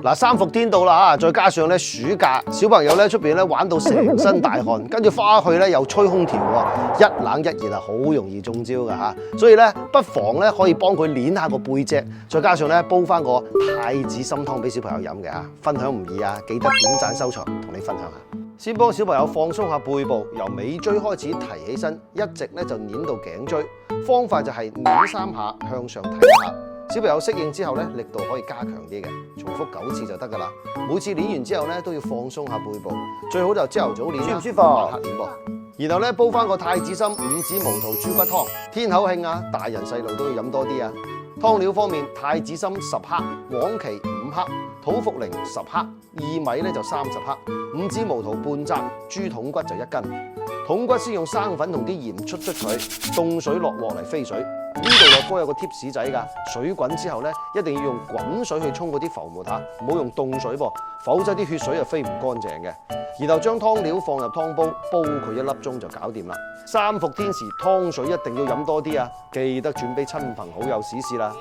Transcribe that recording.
嗱，三伏天到啦嚇，再加上咧暑假，小朋友咧出邊咧玩到成身大汗，跟住翻去咧又吹空調喎，一冷一熱啊，好容易中招㗎嚇。所以咧，不妨咧可以幫佢捏下個背脊，再加上咧煲翻個太子參湯俾小朋友飲嘅嚇。分享唔易啊，記得點讚收藏，同你分享下。先幫小朋友放鬆下背部，由尾椎開始提起身，一直咧就捏到頸椎。方法就係捏3下向上提一下。小朋友適應之後咧，力度可以加強啲嘅，重複9次就得㗎啦。每次練完之後咧，都要放鬆下背部，最好就朝頭早練啦，舒唔舒服？晚黑練噃。然後咧煲翻個太子參5指毛肚豬骨湯，天口慶啊，大人細路都要飲多啲啊。湯料方面，太子參10克，黃芪5克，土茯苓10克，薏米咧就30克，5指毛肚半隻，豬筒骨就1斤。筒骨先用生粉同啲鹽出佢，凍水落鑊嚟飛水。呢度樂哥有個 tips 仔㗎，水滾之後咧，一定要用滾水去沖嗰啲浮沫嚇，唔好用凍水噃，否則啲血水就飛唔乾淨嘅。然後將湯料放入湯煲，煲佢1粒鐘就搞掂啦。三伏天時湯水一定要飲多啲啊，記得轉俾親朋好友試試啦。